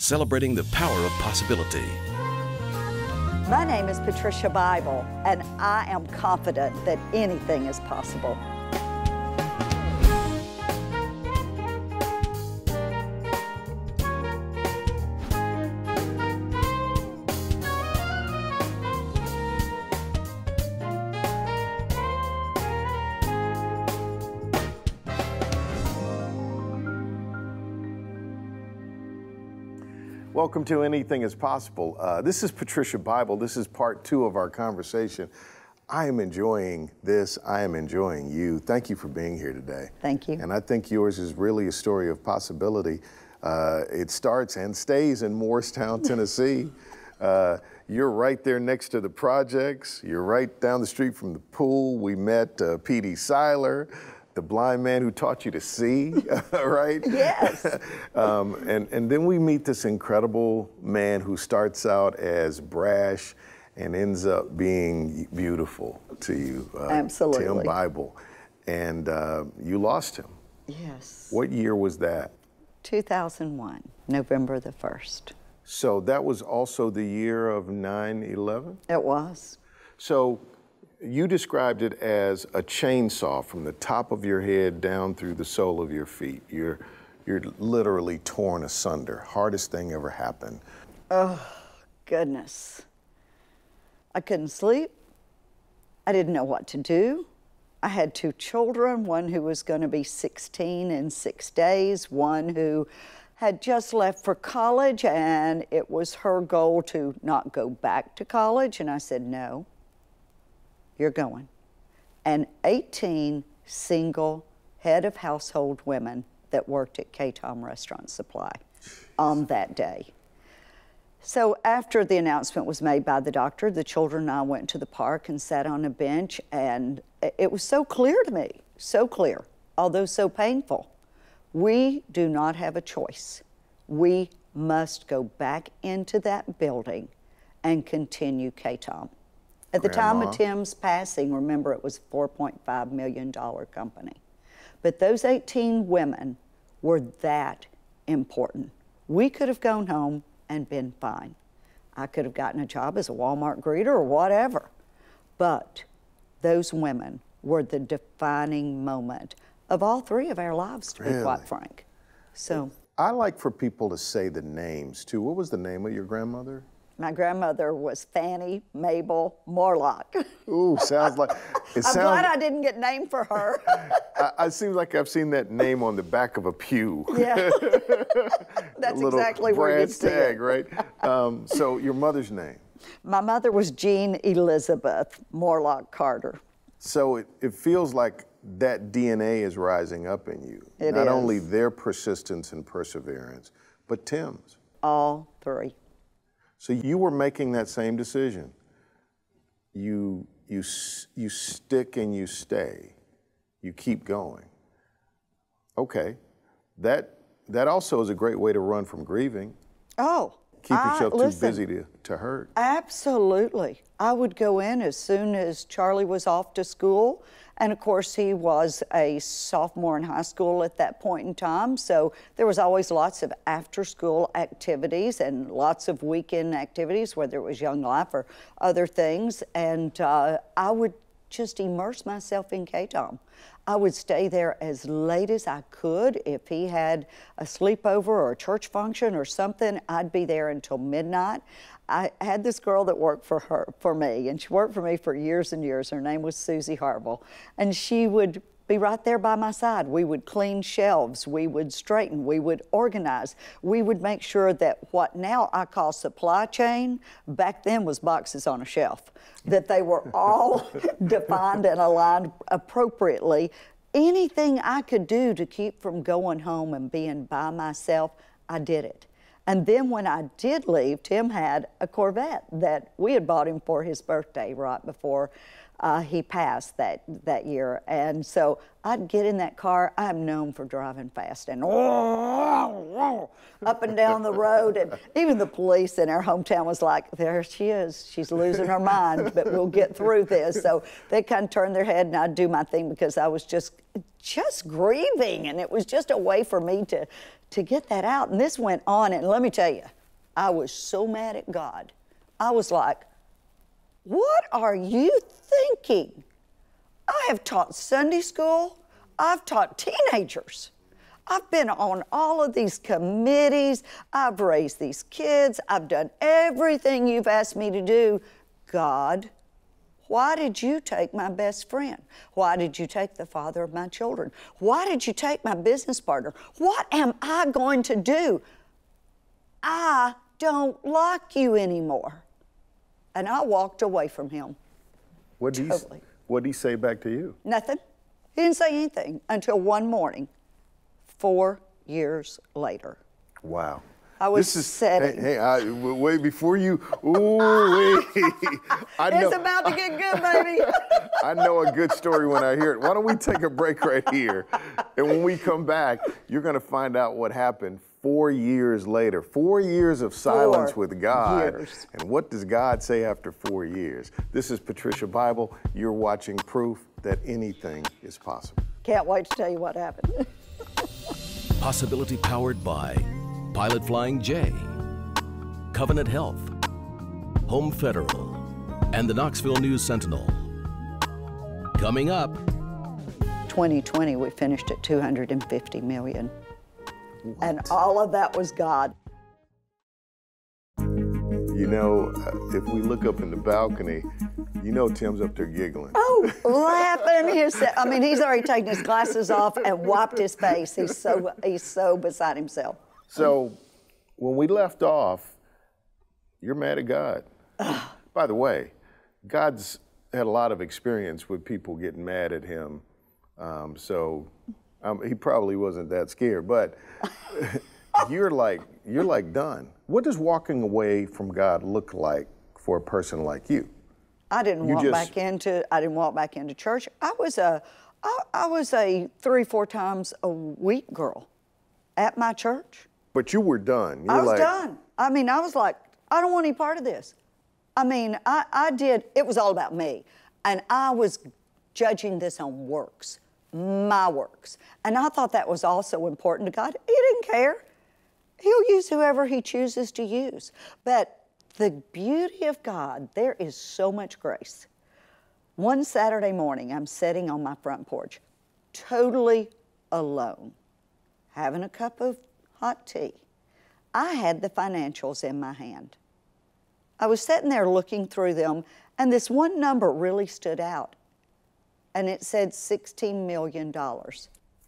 celebrating the power of possibility. My name is Patricia Bible, and I am confident that anything is possible. Welcome to Anything is Possible. This is Patricia Bible. This is part 2 of our conversation. I am enjoying this. I am enjoying you. Thank you for being here today. Thank you. And I think yours is really a story of possibility. It starts and stays in Morristown, Tennessee. You're right there next to the projects. You're right down the street from the pool. We met P.D. Seiler, the blind man who taught you to see, right? Yes. And then we meet this incredible man who starts out as brash and ends up being beautiful to you. Absolutely. Tim Bible. And you lost him. Yes. What year was that? 2001, November the 1st. So that was also the year of 9/11? It was. So you described it as a chainsaw from the top of your head down through the sole of your feet. You're literally torn asunder. Hardest thing ever happened. Oh, goodness. I couldn't sleep. I didn't know what to do. I had 2 children, one who was going to be 16 in 6 days, one who had just left for college, and it was her goal to not go back to college. And I said, no. You're going. And 18 single head of household women that worked at K-Tom Restaurant Supply on that day. So after the announcement was made by the doctor, the children and I went to the park and sat on a bench, and it was so clear to me, so clear, although so painful. We do not have a choice. We must go back into that building and continue K-Tom. At the time of Tim's passing, remember, it was a $4.5 million company. But those 18 women were that important. We could have gone home and been fine. I could have gotten a job as a Walmart greeter or whatever. But those women were the defining moment of all 3 of our lives, to be quite frank. So I like for people to say the names, too. What was the name of your grandmother? My grandmother was Fanny Mabel Morlock. Ooh, sounds like... I'm glad I didn't get named for her. I seem like I've seen that name on the back of a pew. Yeah, that's exactly where you see it. Right? So your mother's name? My mother was Jean Elizabeth Morlock Carter. So it feels like that DNA is rising up in you. It Not is. only their persistence and perseverance, but Tim's. All 3. So you were making that same decision. You stick and you stay. You keep going. Okay, that also is a great way to run from grieving. Oh, Keep yourself too busy to hurt. Absolutely. I would go in as soon as Charlie was off to school. And of course, he was a sophomore in high school at that point in time. So there was always lots of after-school activities and lots of weekend activities, whether it was Young Life or other things. And I would just immerse myself in K-Tom. I would stay there as late as I could. If he had a sleepover or a church function or something, I'd be there until midnight. I had this girl that worked for me, and she worked for me for years and years. Her name was Susie Harville, and she would be right there by my side. We would clean shelves, we would straighten, we would organize. We would make sure that what now I call supply chain, back then was boxes on a shelf, that they were all defined and aligned appropriately. Anything I could do to keep from going home and being by myself, I did it. And then when I did leave, Tim had a Corvette that we had bought him for his birthday right before he passed that year. And so I'd get in that car. I'm known for driving fast and up and down the road. And even the police in our hometown was like, there she is. She's losing her mind, but we'll get through this. So they kind of turned their head, and I'd do my thing because I was just grieving. And it was just a way for me to get that out. And this went on, and let me tell you, I was so mad at God. I was like, what are you thinking? I have taught Sunday school. I've taught teenagers. I've been on all of these committees. I've raised these kids. I've done everything you've asked me to do. God, why did you take my best friend? Why did you take the father of my children? Why did you take my business partner? What am I going to do? I don't like you anymore. And I walked away from him. What did he say back to you? Nothing. He didn't say anything until one morning, 4 years later. Wow. I was setting. Hey, wait, before you, ooh, it's about to get good, baby. I know a good story when I hear it. Why don't we take a break right here? And when we come back, you're going to find out what happened 4 years later. 4 years of silence with God. And what does God say after 4 years? This is Patricia Bible. You're watching Proof that Anything is Possible. Can't wait to tell you what happened. Possibility powered by Pilot Flying J, Covenant Health, Home Federal, and the Knoxville News Sentinel. Coming up. 2020, we finished at 250 million. What? And all of that was God. You know, if we look up in the balcony, you know Tim's up there giggling. Oh, laughing. He's already taken his glasses off and wiped his face. He's so beside himself. So when we left off, you're mad at God. By the way, God's had a lot of experience with people getting mad at him. He probably wasn't that scared, but you're like done. What does walking away from God look like for a person like you? I didn't walk back into church. I was a 3-4 times a week girl at my church. But you were done. I was done. I was like, I don't want any part of this. It was all about me. And I was judging this on works, my works. And I thought that was also important to God. He didn't care. He'll use whoever he chooses to use. But the beauty of God, there is so much grace. One Saturday morning, I'm sitting on my front porch, totally alone, having a cup of hot tea. I had the financials in my hand. I was sitting there looking through them, and this one number really stood out. And it said $16 million.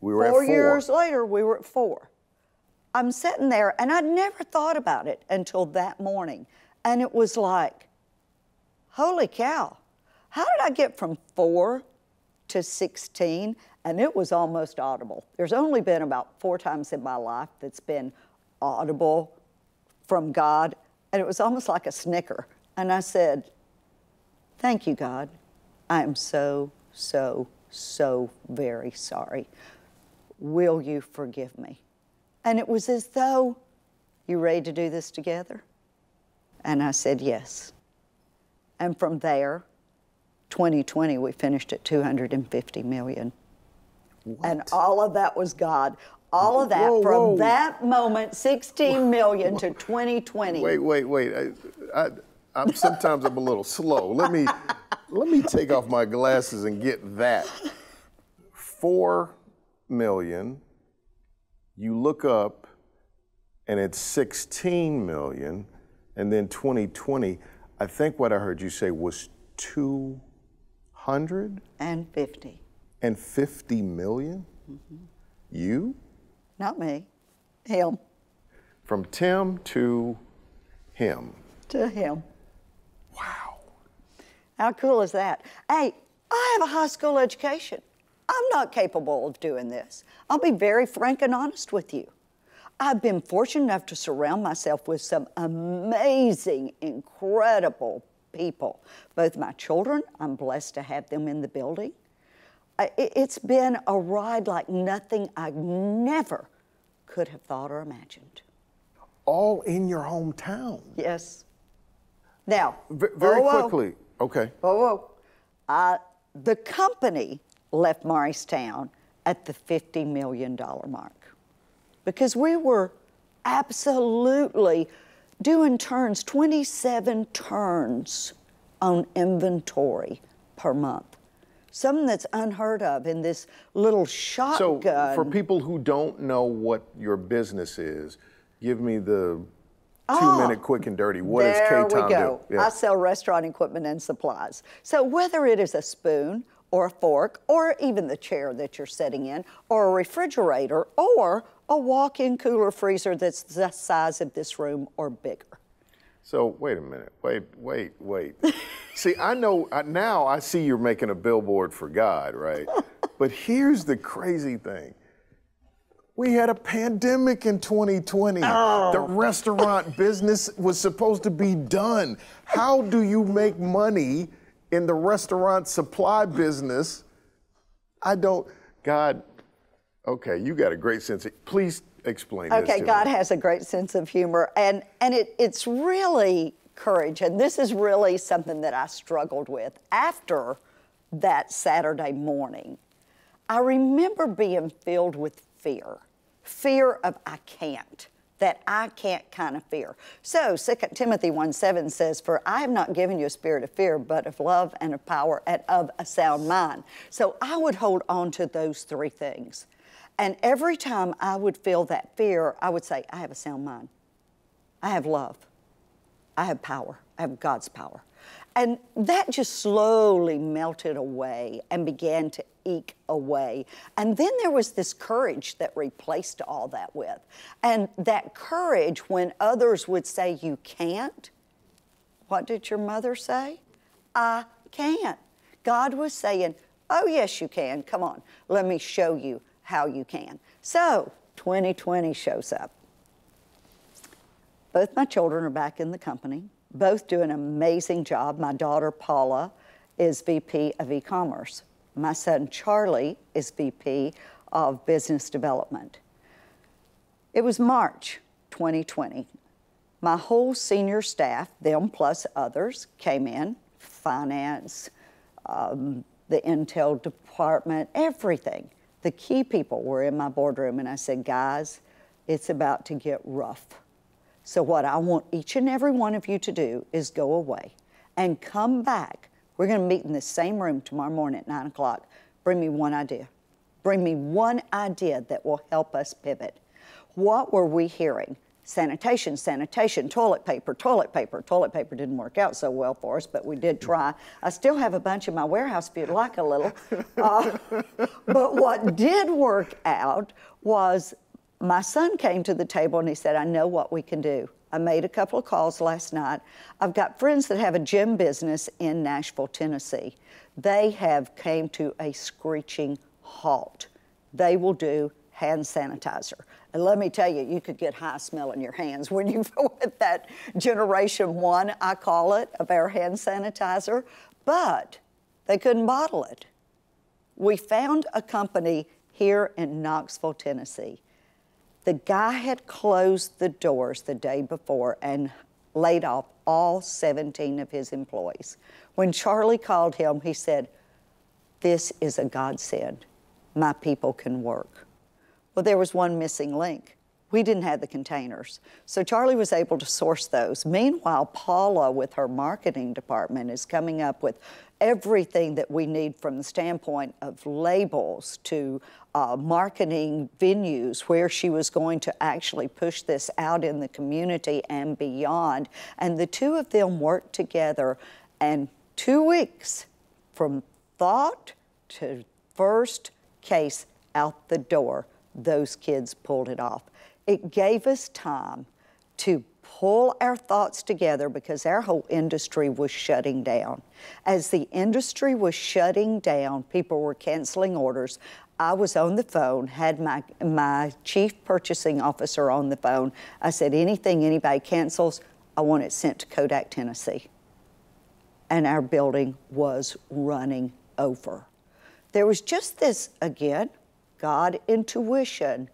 We were at 4. 4 years later, we were at 4. I'm sitting there, and I'd never thought about it until that morning. And it was like, holy cow, how did I get from 4 to 16? And it was almost audible. There's only been about 4 times in my life that's been audible from God, and it was almost like a snicker. And I said, thank you, God. I am so, so, so very sorry. Will you forgive me? And it was as though, you ready to do this together? And I said, yes. And from there, 2020, we finished at 250 million. What? And all of that was God. All of that from that moment, 16 million to 2020. Wait. Sometimes I'm a little slow. Let me take off my glasses and get that. 4 million. You look up, and it's 16 million, and then 2020, I think what I heard you say was 250 million? Mm-hmm. You? Not me, him. From Tim to him. To him. Wow. How cool is that? Hey, I have a high school education. I'm not capable of doing this. I'll be very frank and honest with you. I've been fortunate enough to surround myself with some amazing, incredible people. Both my children, I'm blessed to have them in the building. It's been a ride like nothing I never could have thought or imagined. All in your hometown? Yes. Now, very quickly, okay. The company left Morristown at the $50 million mark. because we were absolutely doing turns, 27 turns on inventory per month. Something that's unheard of in this little shotgun. So for people who don't know what your business is, give me the 2-minute quick and dirty. What does K-Tom do? There we go. Yeah. I sell restaurant equipment and supplies. So whether it is a spoon or a fork or even the chair that you're sitting in or a refrigerator or a walk-in cooler freezer that's the size of this room or bigger. So wait a minute, wait. See, I know, now I see you're making a billboard for God, right? But here's the crazy thing. We had a pandemic in 2020. The restaurant business was supposed to be done. How do you make money in the restaurant supply business? God, okay, you got a great sense of, please explain this to me. Okay, God has a great sense of humor, and it's really courage, and this is really something that I struggled with after that Saturday morning. I remember being filled with fear of I can't, that I can't kind of fear. So 2 Timothy 1:7 says, "For I have not given you a spirit of fear, but of love and of power and of a sound mind." So I would hold on to those three things. And every time I would feel that fear, I would say, I have a sound mind. I have love. I have power. I have God's power. And that just slowly melted away and began to eke away. And then there was this courage that replaced all that with. And that courage, when others would say, you can't, what did your mother say? I can't. God was saying, oh, yes, you can. Come on, let me show you how you can. So 2020 shows up. Both my children are back in the company, both do an amazing job. My daughter, Paula, is VP of e-commerce. My son, Charlie, is VP of business development. It was March 2020. My whole senior staff, them plus others, came in, finance, the Intel department, everything. The key people were in my boardroom, and I said, guys, it's about to get rough. So what I want each and every one of you to do is go away and come back. We're going to meet in the same room tomorrow morning at 9 o'clock. Bring me one idea. Bring me one idea that will help us pivot. What were we hearing? Sanitation, sanitation, toilet paper, toilet paper. Toilet paper didn't work out so well for us, but we did try. I still have a bunch in my warehouse if you'd like a little. But what did work out was my son came to the table and he said, I know what we can do. I made a couple of calls last night. I've got friends that have a gym business in Nashville, Tennessee. They have came to a screeching halt. They will do hand sanitizer. And let me tell you, you could get high smell in your hands when you with that Generation 1, I call it, of our hand sanitizer, but they couldn't bottle it. We found a company here in Knoxville, Tennessee. The guy had closed the doors the day before and laid off all 17 of his employees. When Charlie called him, he said, this is a godsend. My people can work. Well, there was one missing link. We didn't have the containers. So Charlie was able to source those. Meanwhile, Paula, with her marketing department, is coming up with everything that we need from the standpoint of labels to marketing venues where she was going to actually push this out in the community and beyond. And the two of them worked together, and 2 weeks from thought to first case out the door, those kids pulled it off. It gave us time to pull our thoughts together because our whole industry was shutting down. As the industry was shutting down, people were canceling orders. I was on the phone, had my chief purchasing officer on the phone. I said, anything anybody cancels, I want it sent to Kodak, Tennessee. And our building was running over. There was just this, again, God intuition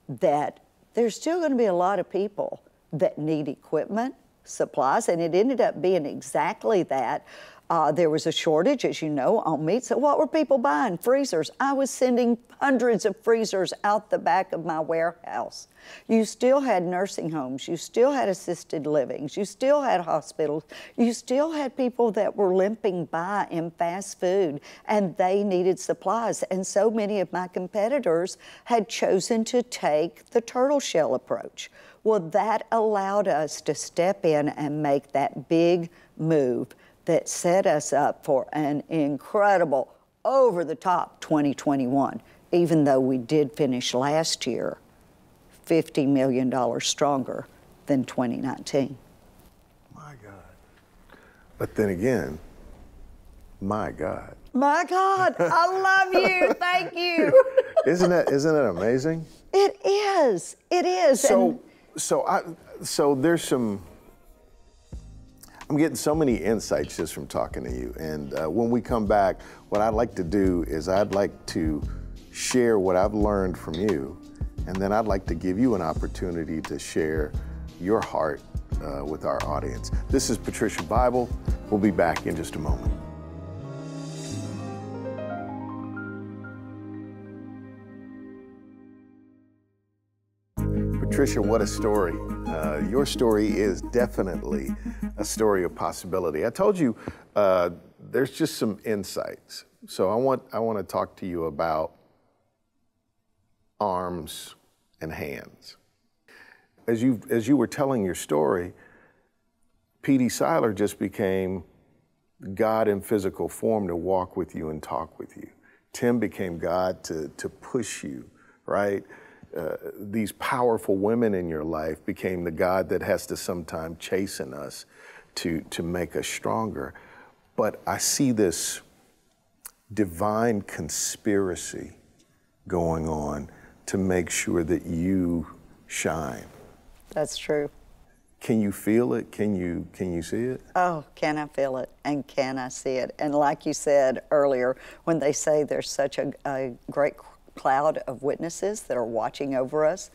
that there's still going to be a lot of people that need equipment, supplies, and it ended up being exactly that. There was a shortage, as you know, on meat. So what were people buying? Freezers. I was sending hundreds of freezers out the back of my warehouse. You still had nursing homes. You still had assisted livings. You still had hospitals. You still had people that were limping by in fast food, and they needed supplies. And so many of my competitors had chosen to take the turtle shell approach. Well, that allowed us to step in and make that big move that set us up for an incredible, over-the-top 2021, even though we did finish last year $50 million stronger than 2019. My God. But then again, my God. My God, I love you, thank you. Isn't that amazing? It is, it is. So there's some, I'm getting so many insights just from talking to you. And when we come back, what I'd like to do is I'd like to share what I've learned from you. And then I'd like to give you an opportunity to share your heart with our audience. This is Patricia Bible. We'll be back in just a moment. Patricia, what a story. Your story is definitely a story of possibility. I told you there's just some insights. So I want to talk to you about arms and hands. As you were telling your story, P.D. Seiler just became God in physical form to walk with you and talk with you. Tim became God to push you, right? These powerful women in your life became the God that has to sometimes chasten us to make us stronger. But I see this divine conspiracy going on to make sure that you shine. That's true. Can you feel it? Can you see it? Oh, can I feel it and can I see it? And like you said earlier, when they say there's such a great cloud of witnesses that are watching over us,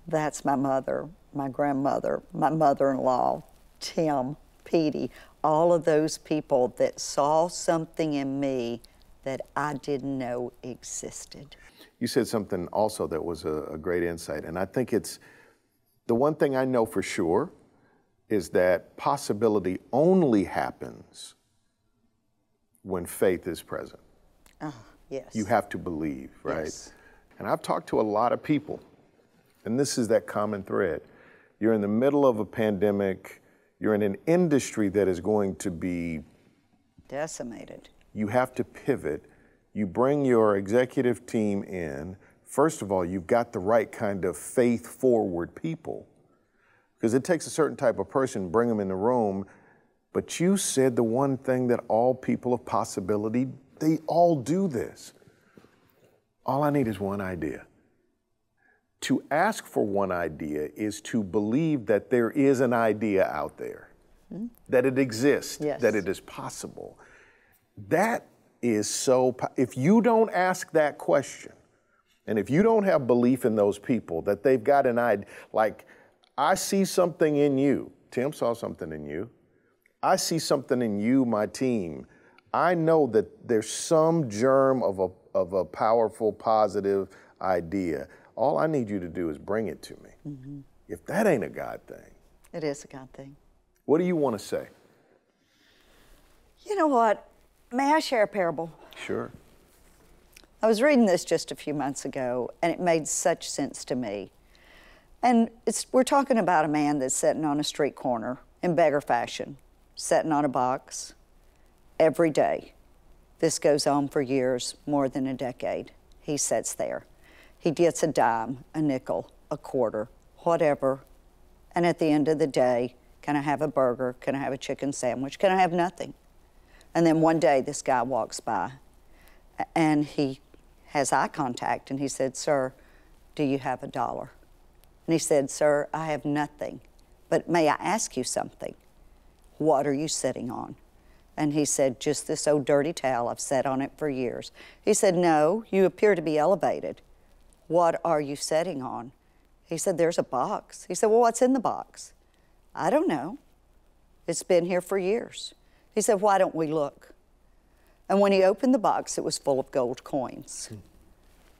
that's my mother, my grandmother, my mother-in-law, Tim, Petey, all of those people that saw something in me that I didn't know existed. You said something also that was a great insight, and I think it's the one thing I know for sure is that possibility only happens when faith is present. Oh, yes. You have to believe, right? Yes. And I've talked to a lot of people, and this is that common thread. You're in the middle of a pandemic. You're in an industry that is going to be decimated. You have to pivot. You bring your executive team in. First of all, you've got the right kind of faith-forward people, because it takes a certain type of person, bring them in the room. But you said the one thing that all people of possibility, they all do this. All I need is one idea. To ask for one idea is to believe that there is an idea out there, that it exists, yes, that it is possible. That is so, if you don't ask that question, and if you don't have belief in those people, that they've got an idea, like, I see something in you. Tim saw something in you. I see something in you, my team. I know that there's some germ of a powerful, positive idea. All I need you to do is bring it to me. Mm-hmm. If that ain't a God thing. It is a God thing. What do you want to say? You know what? May I share a parable? Sure. I was reading this just a few months ago, and it made such sense to me. And we're talking about a man that's sitting on a street corner in beggar fashion, sitting on a box every day. This goes on for years, more than a decade. He sits there. He gets a dime, a nickel, a quarter, whatever. And at the end of the day, can I have a burger? Can I have a chicken sandwich? Can I have nothing? And then one day this guy walks by and he has eye contact and he said, "Sir, do you have $1?" And he said, "Sir, I have nothing, but may I ask you something? What are you sitting on?" And he said, "Just this old dirty towel. I've sat on it for years." He said, "No, you appear to be elevated. What are you sitting on?" He said, "There's a box." He said, "Well, what's in the box?" "I don't know. It's been here for years." He said, why don't we look? And when he opened the box, it was full of gold coins.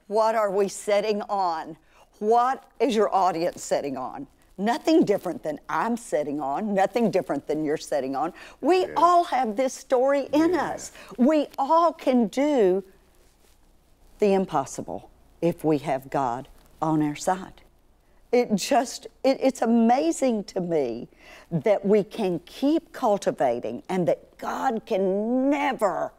What are we sitting on? What is your audience sitting on? Nothing different than I'm sitting on, nothing different than you're sitting on. We all have this story in us. We all can do the impossible if we have God on our side. It's amazing to me that we can keep cultivating and that God can never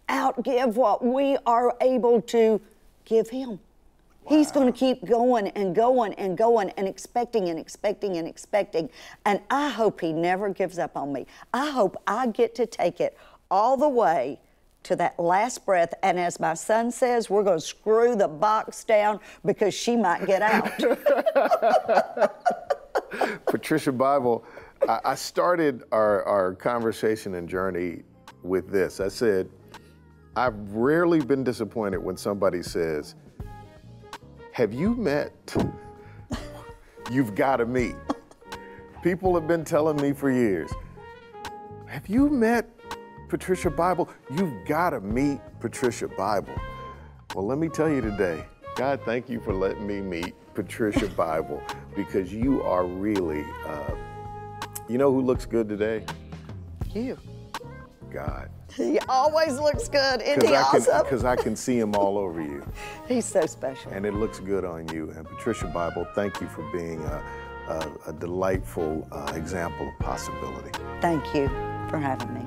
outgive what we are able to give Him. Wow. He's going to keep going and going and going and expecting and expecting and expecting. And I hope He never gives up on me. I hope I get to take it all the way to that last breath. And as my son says, we're going to screw the box down because she might get out. Patricia Bible, I started our conversation and journey with this. I said, I've rarely been disappointed when somebody says, have you met? You've got to meet. People have been telling me for years, have you met Patricia Bible? You've got to meet Patricia Bible. Well, let me tell you today, God, thank you for letting me meet Patricia Bible, because you are really, you know who looks good today? You. God. He always looks good. Isn't he awesome? Because I can see him all over you. He's so special. And it looks good on you. And Patricia Bible, thank you for being a delightful example of possibility. Thank you for having me.